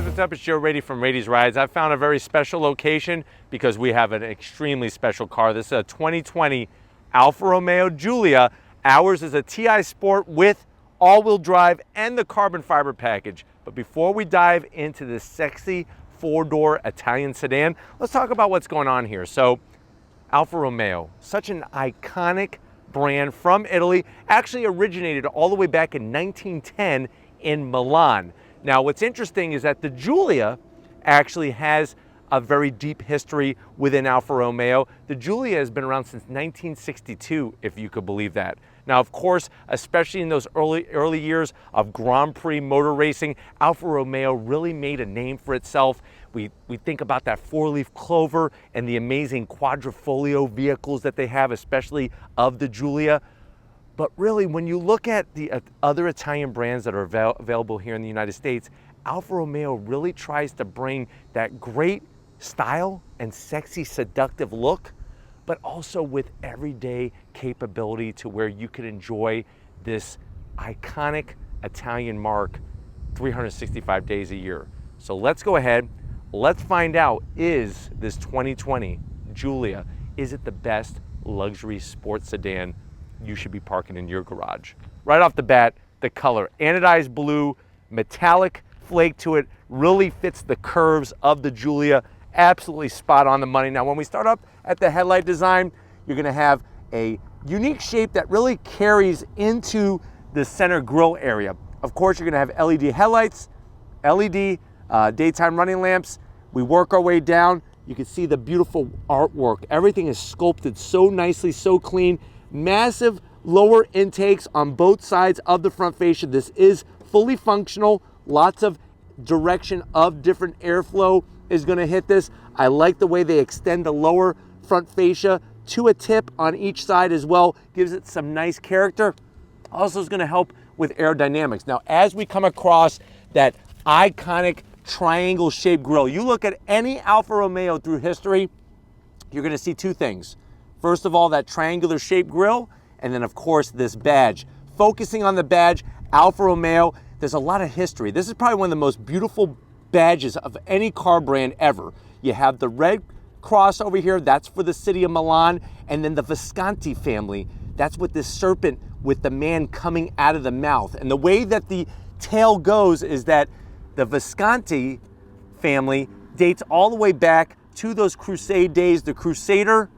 what's up? It's Joe Rady from Rady's Rides. I found a very special location because we have an extremely special car. This is a 2020 Alfa Romeo Giulia. Ours is a TI Sport with all-wheel drive and the carbon fiber package. But before we dive into this sexy four-door Italian sedan, let's talk about what's going on here. So, Alfa Romeo, such an iconic brand from Italy, actually originated all the way back in 1910 in Milan. Now, what's interesting is that the Giulia actually has a very deep history within Alfa Romeo. The Giulia has been around since 1962, if you could believe that. Now, of course, especially in those early years of Grand Prix motor racing, Alfa Romeo really made a name for itself. We think about that four-leaf clover and the amazing quadrifoglio vehicles that they have, especially of the Giulia. But really, when you look at the other Italian brands that are available here in the United States, Alfa Romeo really tries to bring that great style and sexy, seductive look, but also with everyday capability to where you can enjoy this iconic Italian mark 365 days a year. So let's go ahead, let's find out, is this 2020 Giulia, is it the best luxury sports sedan you should be parking in your garage? Right off the bat, the color, anodized blue, metallic flake to it, really fits the curves of the Giulia. Absolutely spot on the money. Now, when we start up at the headlight design, you're gonna have a unique shape that really carries into the center grille area. Of course, you're gonna have LED headlights, LED daytime running lamps. We work our way down. You can see the beautiful artwork. Everything is sculpted so nicely, so clean. Massive lower intakes on both sides of the front fascia. This is fully functional. Lots of direction of different airflow is going to hit this. I like the way they extend the lower front fascia to a tip on each side as well. Gives it some nice character. Also is going to help with aerodynamics. Now, as we come across that iconic triangle shaped grille, you look at any Alfa Romeo through history, you're going to see two things. First of all, that triangular shaped grille, and then of course this badge. Focusing on the badge, Alfa Romeo, there's a lot of history. This is probably one of the most beautiful badges of any car brand ever. You have the red cross over here, that's for the city of Milan, and then the Visconti family, that's with this serpent with the man coming out of the mouth. And the way that the tale goes is that the Visconti family dates all the way back to those Crusade days. The Crusader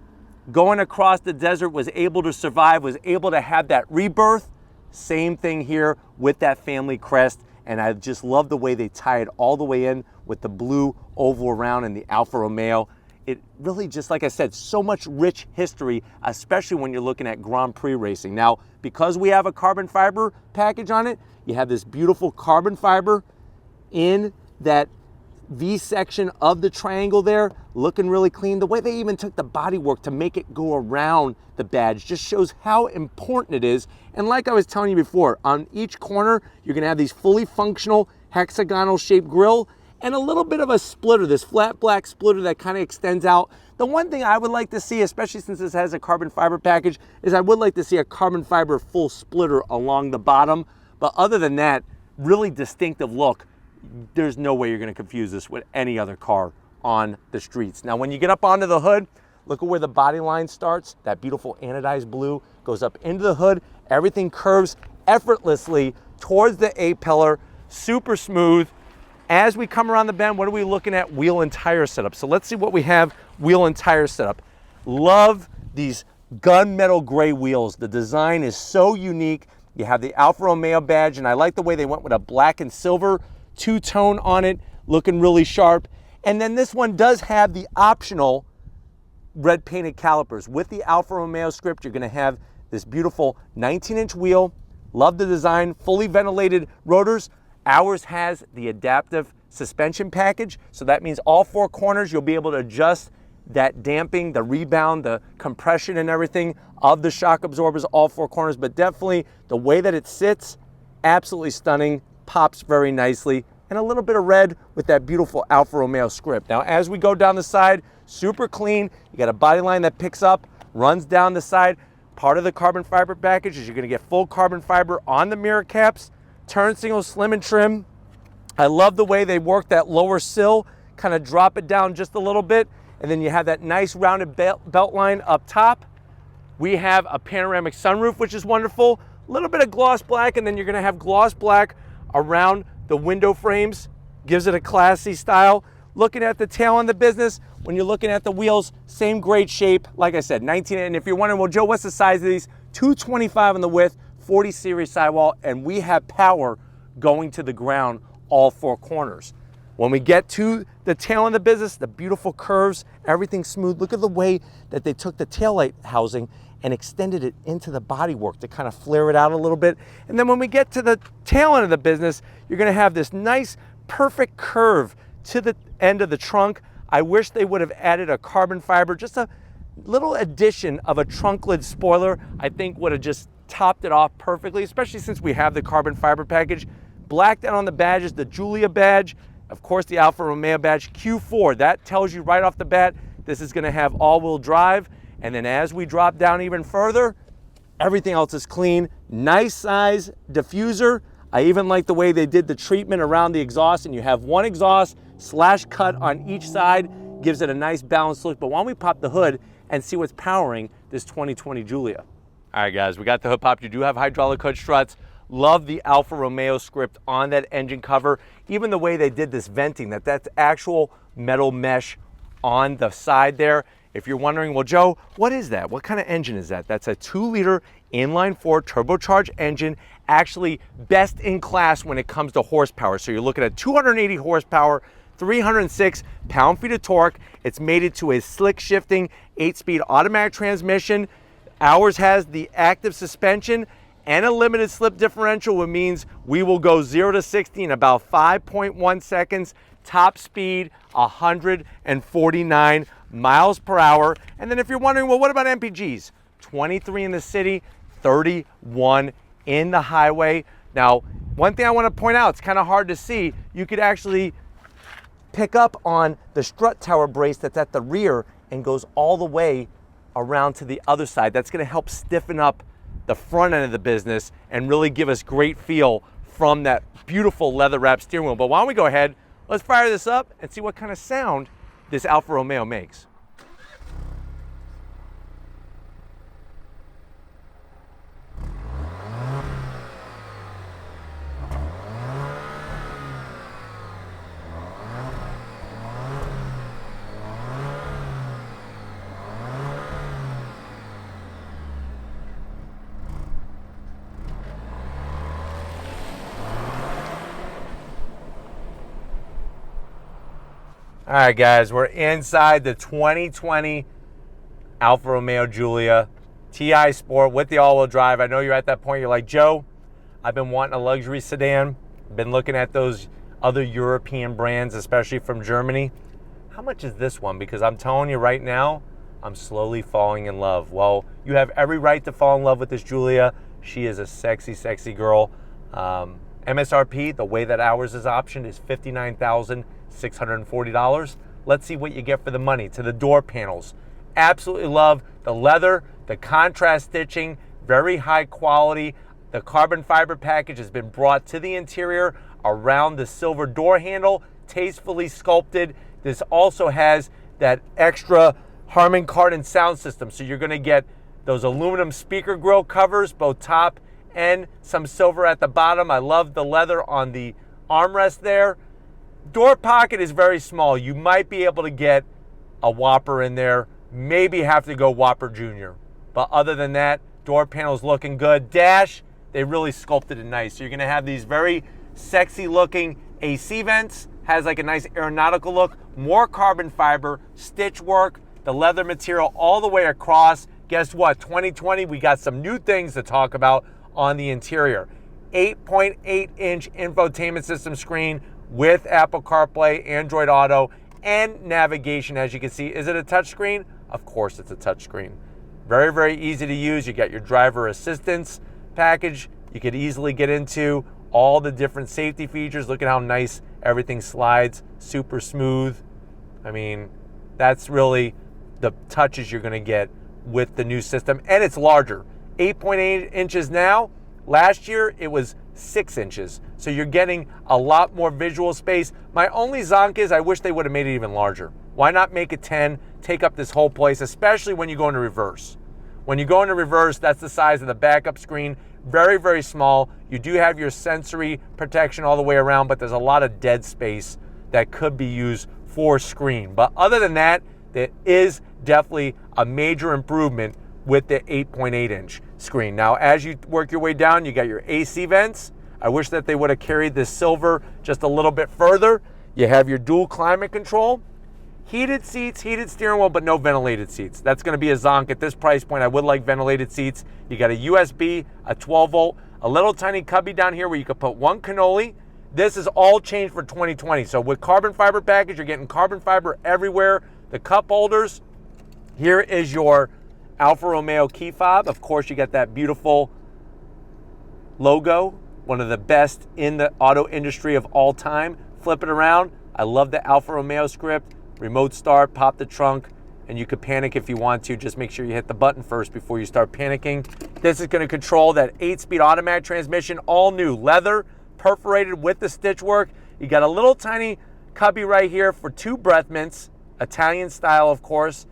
going across the desert was able to survive, was able to have that rebirth. Same thing here with that family crest. And I just love the way they tie it all the way in with the blue oval around and the Alfa Romeo. It really, just like I said, so much rich history, especially when you're looking at Grand Prix racing. Now, because we have a carbon fiber package on it, you have this beautiful carbon fiber in that V section of the triangle there, looking really clean. The way they even took the bodywork to make it go around the badge just shows how important it is. And like I was telling you before, on each corner, you're gonna have these fully functional hexagonal shaped grille and a little bit of a splitter, this flat black splitter that kind of extends out. The one thing I would like to see, especially since this has a carbon fiber package, is I would like to see a carbon fiber full splitter along the bottom. But other than that, really distinctive look. There's no way you're going to confuse this with any other car on the streets. Now, when you get up onto the hood, look at where the body line starts. That beautiful anodized blue goes up into the hood. Everything curves effortlessly towards the A-pillar, super smooth. As we come around the bend, what are we looking at? Wheel and tire setup. So let's see what we have wheel and tire setup. Love these gunmetal gray wheels. The design is so unique. You have the Alfa Romeo badge, and I like the way they went with a black and silver two-tone on it, looking really sharp. And then this one does have the optional red painted calipers. With the Alfa Romeo script, you're gonna have this beautiful 19-inch wheel. Love the design, fully ventilated rotors. Ours has the adaptive suspension package, so that means all four corners you'll be able to adjust that damping, the rebound, the compression and everything of the shock absorbers, all four corners. But definitely the way that it sits, absolutely stunning. Pops very nicely, and a little bit of red with that beautiful Alfa Romeo script. Now, as we go down the side, super clean. You got a body line that picks up, runs down the side. Part of the carbon fiber package is you're gonna get full carbon fiber on the mirror caps, turn signals slim and trim, I love the way they work that lower sill, kind of drop it down just a little bit, and then you have that nice rounded belt line up top. We have a panoramic sunroof, which is wonderful. A little bit of gloss black, and then you're gonna have gloss black around the window frames. Gives it a classy style. Looking at the tail on the business, when you're looking at the wheels, same great shape. Like I said, 19, and if you're wondering, well, Joe, what's the size of these? 225 on the width, 40 series sidewall, and we have power going to the ground all four corners. When we get to the tail on the business, the beautiful curves, everything smooth. Look at the way that they took the taillight housing and extended it into the bodywork to kind of flare it out a little bit. And then when we get to the tail end of the business, you're gonna have this nice, perfect curve to the end of the trunk. I wish they would have added a carbon fiber, just a little addition of a trunk lid spoiler, I think would have just topped it off perfectly, especially since we have the carbon fiber package. Blacked out on the badges, the Giulia badge, of course the Alfa Romeo badge, Q4. That tells you right off the bat, this is gonna have all-wheel drive. And then as we drop down even further, everything else is clean. Nice size diffuser. I even like the way they did the treatment around the exhaust, and you have one exhaust slash cut on each side, gives it a nice balanced look. But why don't we pop the hood and see what's powering this 2020 Giulia. All right, guys, we got the hood popped. You do have hydraulic hood struts. Love the Alfa Romeo script on that engine cover. Even the way they did this venting, that's actual metal mesh on the side there. If you're wondering, well, Joe, what is that? What kind of engine is that? That's a 2-liter inline-4 turbocharged engine, actually best in class when it comes to horsepower. So you're looking at 280 horsepower, 306 pound-feet of torque. It's mated to a slick shifting 8-speed automatic transmission. Ours has the active suspension and a limited slip differential, which means we will go 0 to 60 in about 5.1 seconds. Top speed, 149 miles per hour. And then if you're wondering, well, what about MPGs? 23 in the city, 31 in the highway. Now, one thing I want to point out, it's kind of hard to see. You could actually pick up on the strut tower brace that's at the rear and goes all the way around to the other side. That's going to help stiffen up the front end of the business and really give us great feel from that beautiful leather wrapped steering wheel. But why don't we go ahead, let's fire this up and see what kind of sound this Alfa Romeo makes. All right, guys, we're inside the 2020 Alfa Romeo Giulia TI Sport with the all-wheel drive. I know you're at that point, you're like, Joe, I've been wanting a luxury sedan. Been looking at those other European brands, especially from Germany. How much is this one? Because I'm telling you right now, I'm slowly falling in love. Well, you have every right to fall in love with this Giulia. She is a sexy, sexy girl. MSRP, the way that ours is optioned, is $59,640. Let's see what you get for the money. To the door panels. Absolutely love the leather, the contrast stitching, very high quality. The carbon fiber package has been brought to the interior around the silver door handle, tastefully sculpted. This also has that extra Harman Kardon sound system. So you're gonna get those aluminum speaker grille covers, both top and some silver at the bottom. I love the leather on the armrest there. Door pocket is very small. You might be able to get a Whopper in there, maybe have to go Whopper Jr. But other than that, door panel's looking good. Dash, they really sculpted it nice. So you're gonna have these very sexy looking AC vents, has like a nice aeronautical look, more carbon fiber, stitch work, the leather material all the way across. Guess what, 2020, we got some new things to talk about on the interior. 8.8-inch infotainment system screen with Apple CarPlay, Android Auto, and navigation, as you can see. Is it a touchscreen? Of course it's a touchscreen. Very, very easy to use. You got your driver assistance package. You could easily get into all the different safety features. Look at how nice everything slides, super smooth. I mean, that's really the touches you're gonna get with the new system, and it's larger. 8.8 inches now, Last year, it was 6 inches. So you're getting a lot more visual space. My only zonk is I wish they would have made it even larger. Why not make it 10, take up this whole place, especially when you go into reverse. When you go into reverse, that's the size of the backup screen. Very, very small. You do have your sensory protection all the way around, but there's a lot of dead space that could be used for screen. But other than that, there is definitely a major improvement with the 8.8 inch screen. Now, as you work your way down, you got your AC vents. I wish that they would have carried this silver just a little bit further. You have your dual climate control, heated seats, heated steering wheel, but no ventilated seats. That's gonna be a zonk at this price point. I would like ventilated seats. You got a USB, a 12 volt, a little tiny cubby down here where you could put one cannoli. This is all changed for 2020. So with carbon fiber package, you're getting carbon fiber everywhere. The cup holders, here is your Alfa Romeo key fob. Of course, you got that beautiful logo, one of the best in the auto industry of all time. Flip it around. I love the Alfa Romeo script. Remote start, pop the trunk, and you could panic if you want to. Just make sure you hit the button first before you start panicking. This is going to control that 8-speed automatic transmission, all new leather, perforated with the stitch work. You got a little tiny cubby right here for 2 breath mints, Italian style, of course.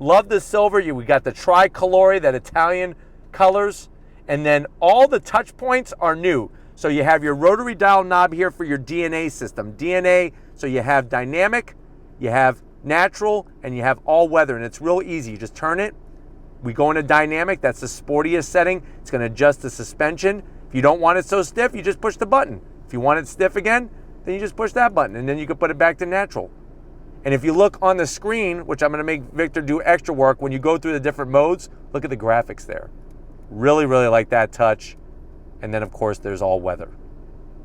Love the silver. We got the tricolore, that Italian colors, and then all the touch points are new. So you have your rotary dial knob here for your DNA system. DNA, so you have dynamic, you have natural, and you have all weather, and it's real easy. You just turn it. We go into dynamic. That's the sportiest setting. It's going to adjust the suspension. If you don't want it so stiff, you just push the button. If you want it stiff again, then you just push that button, and then you can put it back to natural. And if you look on the screen, which I'm going to make Victor do extra work, when you go through the different modes, look at the graphics there. Really, really like that touch. And then, of course, there's all weather.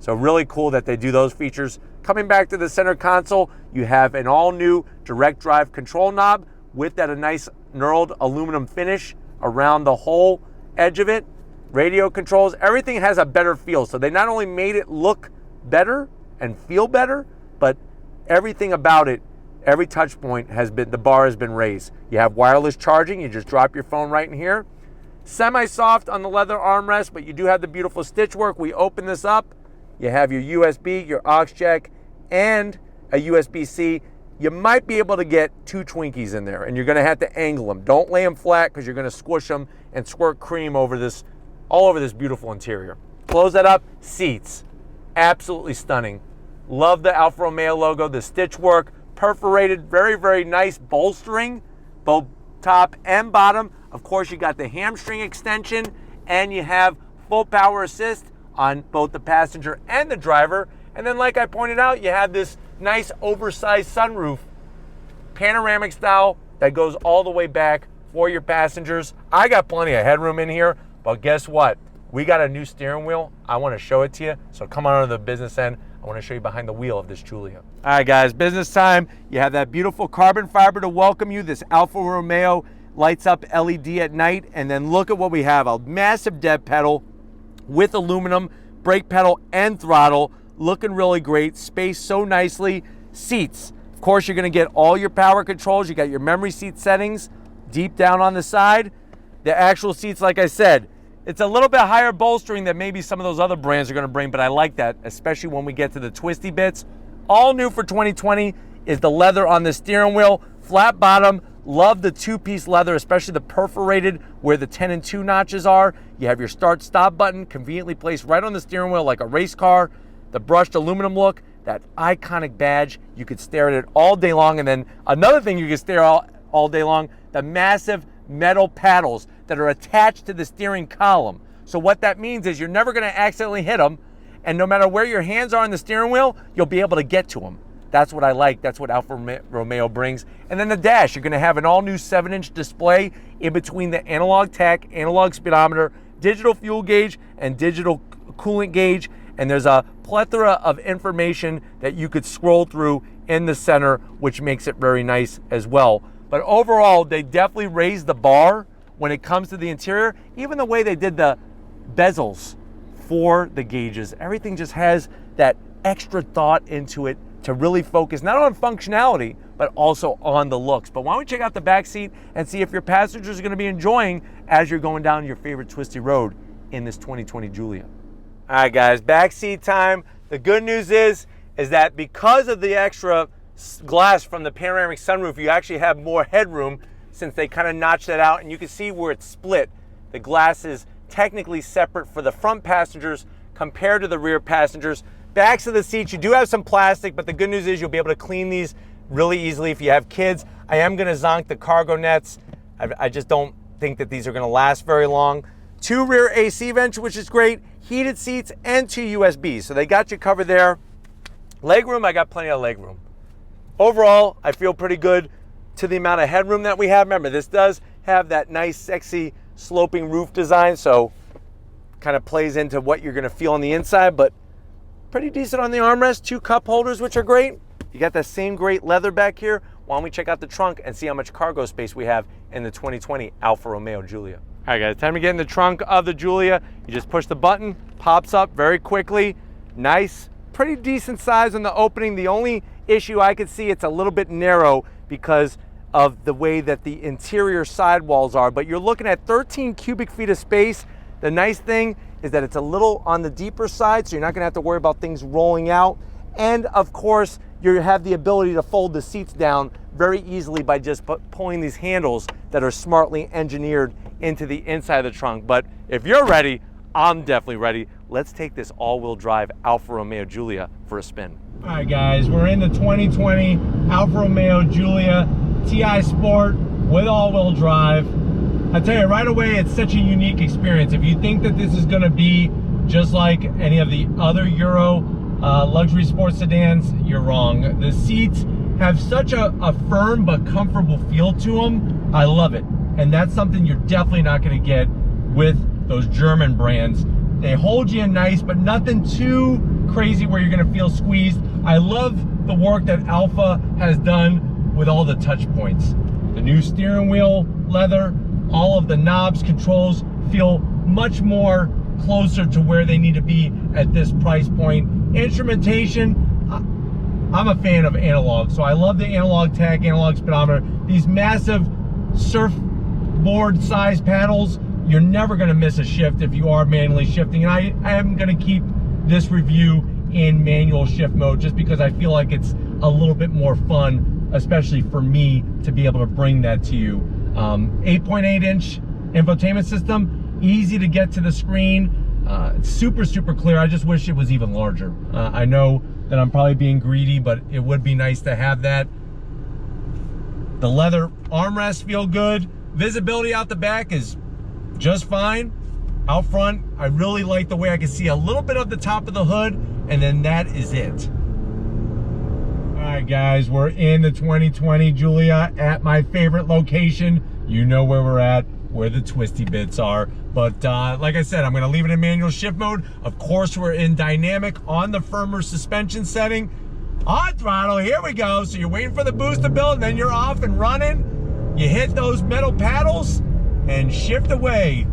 So really cool that they do those features. Coming back to the center console, you have an all-new direct drive control knob with that a nice knurled aluminum finish around the whole edge of it. Radio controls, everything has a better feel. So they not only made it look better and feel better, but everything about it, every touch point has been, the bar has been raised. You have wireless charging, you just drop your phone right in here. Semi-soft on the leather armrest, but you do have the beautiful stitch work. We open this up, you have your USB, your aux jack, and a USB-C. You might be able to get 2 Twinkies in there, and you're gonna have to angle them. Don't lay them flat, because you're gonna squish them and squirt cream over this, all over this beautiful interior. Close that up, seats, absolutely stunning. Love the Alfa Romeo logo, the stitch work, perforated, very, very nice bolstering, both top and bottom. Of course, you got the hamstring extension, and you have full power assist on both the passenger and the driver. And then, like I pointed out, you have this nice oversized sunroof, panoramic style, that goes all the way back for your passengers. I got plenty of headroom in here, but guess what? We got a new steering wheel. I want to show it to you. So come on to the business end. I want to show you behind the wheel of this Giulia. All right, guys, business time. You have that beautiful carbon fiber to welcome you. This Alfa Romeo lights up LED at night. And then look at what we have, a massive dead pedal with aluminum, brake pedal and throttle. Looking really great, spaced so nicely. Seats, of course, you're gonna get all your power controls. You got your memory seat settings deep down on the side. The actual seats, like I said, it's a little bit higher bolstering than maybe some of those other brands are gonna bring, but I like that, especially when we get to the twisty bits. All new for 2020 is the leather on the steering wheel, flat bottom. Love the 2-piece leather, especially the perforated where the 10 and 2 notches are. You have your start-stop button conveniently placed right on the steering wheel like a race car. The brushed aluminum look, that iconic badge, you could stare at it all day long. And then another thing you could stare all day long, the massive metal paddles that are attached to the steering column. So what that means is you're never gonna accidentally hit them, and no matter where your hands are on the steering wheel, you'll be able to get to them. That's what I like, that's what Alfa Romeo brings. And then the dash, you're gonna have an all-new 7-inch display in between the analog tach, analog speedometer, digital fuel gauge, and digital coolant gauge. And there's a plethora of information that you could scroll through in the center, which makes it very nice as well. But overall, they definitely raised the bar when it comes to the interior. Even the way they did the bezels for the gauges, everything just has that extra thought into it to really focus not on functionality, but also on the looks. But why don't we check out the back seat and see if your passengers are gonna be enjoying as you're going down your favorite twisty road in this 2020 Giulia. All right, guys, backseat time. The good news is that because of the extra glass from the panoramic sunroof, you actually have more headroom since they kind of notched that out, and you can see where it's split. The glass is technically separate for the front passengers compared to the rear passengers. Backs of the seats, you do have some plastic, but the good news is you'll be able to clean these really easily if you have kids. I am gonna zonk the cargo nets. I just don't think that these are gonna last very long. 2 rear AC vents, which is great. Heated seats and 2 USBs. So they got you covered there. Legroom, I got plenty of legroom. Overall, I feel pretty good to the amount of headroom that we have. Remember, this does have that nice, sexy, sloping roof design, so kind of plays into what you're gonna feel on the inside, but pretty decent on the armrest. 2 cup holders, which are great. You got that same great leather back here. Why don't we check out the trunk and see how much cargo space we have in the 2020 Alfa Romeo Giulia. All right, guys, time to get in the trunk of the Giulia. You just push the button, pops up very quickly. Nice, pretty decent size on the opening. The only issue I could see, it's a little bit narrow because of the way that the interior sidewalls are, but you're looking at 13 cubic feet of space. The nice thing is that it's a little on the deeper side, so you're not gonna have to worry about things rolling out. And of course, you have the ability to fold the seats down very easily by just pulling these handles that are smartly engineered into the inside of the trunk. But if you're ready, I'm definitely ready. Let's take this all-wheel drive Alfa Romeo Giulia for a spin. All right, guys, we're in the 2020 Alfa Romeo Giulia TI Sport with all-wheel drive. I tell you right away, it's such a unique experience. If you think that this is gonna be just like any of the other Euro luxury sports sedans, you're wrong. The seats have such a firm but comfortable feel to them. I love it. And that's something you're definitely not gonna get with those German brands. They hold you in nice, but nothing too crazy where you're gonna feel squeezed. I love the work that Alfa has done with all the touch points. The new steering wheel leather, all of the knobs, controls feel much more closer to where they need to be at this price point. Instrumentation, I'm a fan of analog, so I love the analog tach, analog speedometer. These massive surfboard size paddles, you're never gonna miss a shift if you are manually shifting. And I am gonna keep this review in manual shift mode just because I feel like it's a little bit more fun, especially for me, to be able to bring that to you. 8.8-inch infotainment system, easy to get to the screen. It's super, super clear. I just wish it was even larger. I know that I'm probably being greedy, but it would be nice to have that. The leather armrests feel good. Visibility out the back is just fine. Out front, I really like the way I can see a little bit of the top of the hood, and then that is it. All right, guys, we're in the 2020 Giulia at my favorite location. You know where we're at, where the twisty bits are. But like I said, I'm gonna leave it in manual shift mode. Of course, we're in dynamic on the firmer suspension setting. On throttle, here we go. So you're waiting for the boost to build, and then you're off and running. You hit those metal paddles and shift away.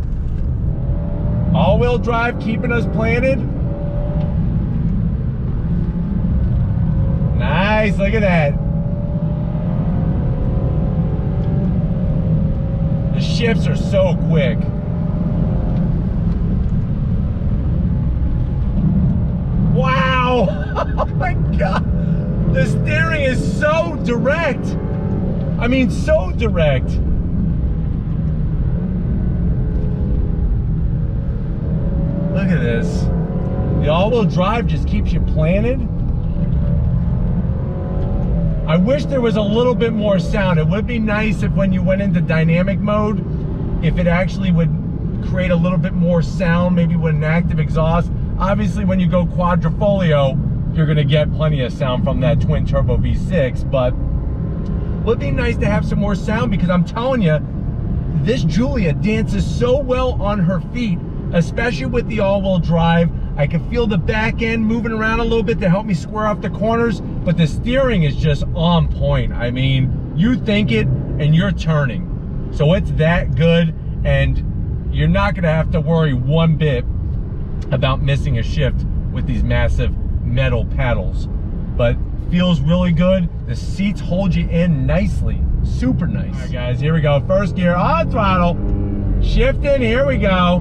All-wheel drive keeping us planted. Nice, look at that. The shifts are so quick. Wow, oh my God. The steering is so direct. I mean, so direct. Look at this. The all-wheel drive just keeps you planted. I wish there was a little bit more sound. It would be nice if when you went into dynamic mode, if it actually would create a little bit more sound, maybe with an active exhaust. Obviously, when you go quadrifolio, you're gonna get plenty of sound from that twin turbo V6, but it would be nice to have some more sound because I'm telling you, this Giulia dances so well on her feet, especially with the all-wheel drive. I can feel the back end moving around a little bit to help me square up the corners, but the steering is just on point. I mean, you think it and you're turning. So it's that good, and you're not gonna have to worry one bit about missing a shift with these massive metal paddles. But feels really good. The seats hold you in nicely, super nice. All right, guys, here we go. First gear on throttle, shifting, here we go.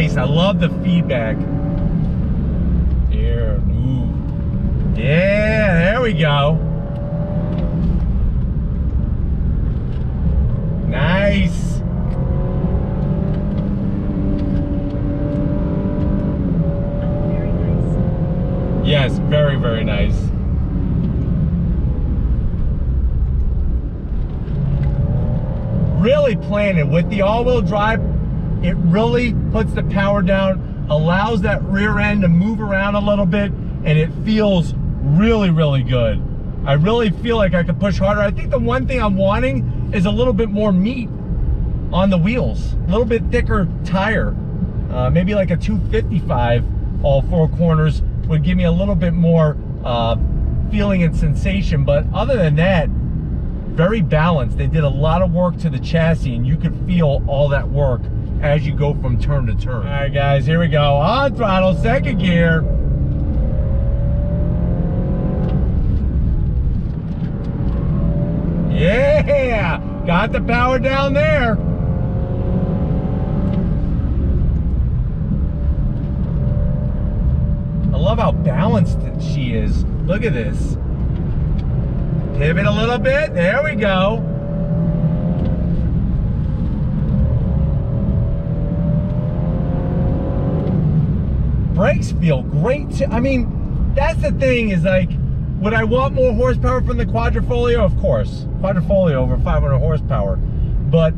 nice. I love the feedback. Here, ooh. Yeah, there we go. Nice. Very nice. Yes, very, very nice. Really planted with the all-wheel drive. It really puts the power down, allows that rear end to move around a little bit, and it feels really, really good. I really feel like I could push harder. I think the one thing I'm wanting is a little bit more meat on the wheels, a little bit thicker tire. Maybe like a 255 all four corners would give me a little bit more feeling and sensation, but other than that, very balanced. They did a lot of work to the chassis, and you could feel all that work as you go from turn to turn. All right, guys, here we go. On throttle, second gear. Yeah, got the power down there. I love how balanced she is. Look at this. Pivot a little bit. There we go. Brakes feel great too. I mean, that's the thing, is like, would I want more horsepower from the Quadrifoglio? Of course. Quadrifoglio over 500 horsepower. But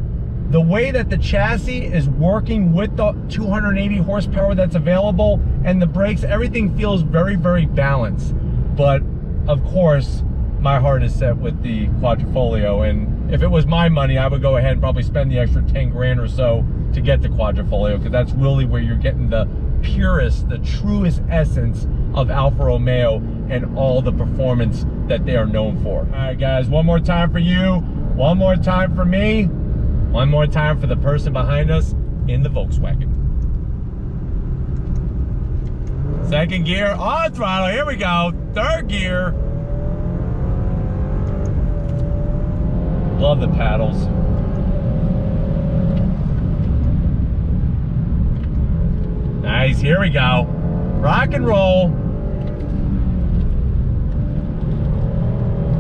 the way that the chassis is working with the 280 horsepower that's available and the brakes, everything feels very, very balanced. But of course, my heart is set with the Quadrifoglio, and if it was my money, I would go ahead and probably spend the extra 10 grand or so to get the Quadrifoglio, because that's really where you're getting the purest, the truest essence of Alfa Romeo and all the performance that they are known for. All right, guys, one more time for you, one more time for me, one more time for the person behind us in the Volkswagen. Second gear, on throttle, here we go, third gear. Love the paddles. Nice, here we go. Rock and roll.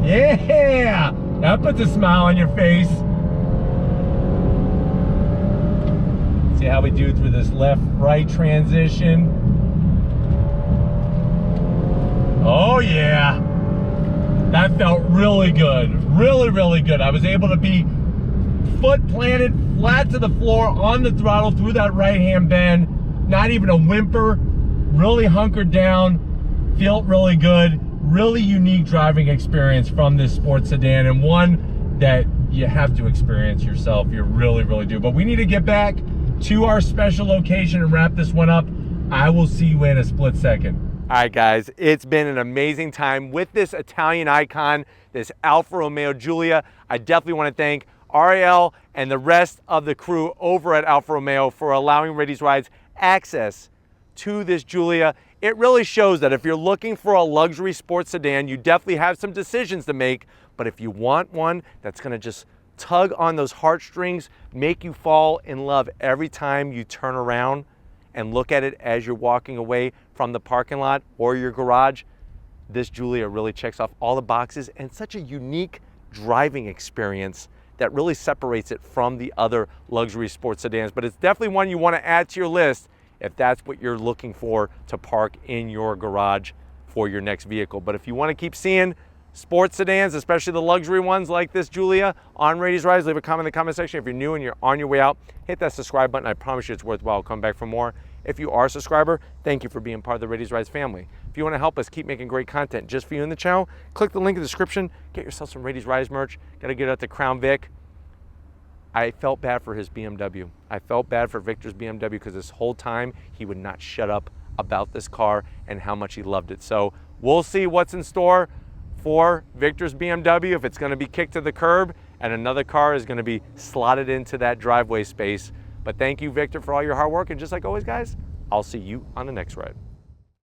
Yeah, that puts a smile on your face. See how we do through this left-right transition. Oh yeah. That felt really good, really, really good. I was able to be foot planted flat to the floor on the throttle through that right-hand bend, not even a whimper, really hunkered down, felt really good, really unique driving experience from this sports sedan, and one that you have to experience yourself. You really, really do. But we need to get back to our special location and wrap this one up. I will see you in a split second. All right, guys, it's been an amazing time with this Italian icon, this Alfa Romeo Giulia. I definitely want to thank Ariel and the rest of the crew over at Alfa Romeo for allowing Rady's Rides access to this Giulia. It really shows that if you're looking for a luxury sports sedan, you definitely have some decisions to make, but if you want one that's going to just tug on those heartstrings, make you fall in love every time you turn around and look at it as you're walking away from the parking lot or your garage, this Giulia really checks off all the boxes, and such a unique driving experience that really separates it from the other luxury sports sedans. But it's definitely one you want to add to your list if that's what you're looking for to park in your garage for your next vehicle. But if you want to keep seeing sports sedans, especially the luxury ones like this Giulia on Rady's Rides, leave a comment in the comment section. If you're new and you're on your way out, hit that subscribe button. I promise you it's worthwhile. Come back for more. If you are a subscriber, thank you for being part of the Rady's Rides family. If you want to help us keep making great content just for you in the channel, click the link in the description. Get yourself some Rady's Rides merch. Got to get it at the Crown Vic. I felt bad for his BMW. I felt bad for Victor's BMW because this whole time he would not shut up about this car and how much he loved it. So we'll see what's in store for Victor's BMW, if it's going to be kicked to the curb and another car is going to be slotted into that driveway space. But thank you, Victor, for all your hard work. And just like always, guys, I'll see you on the next ride.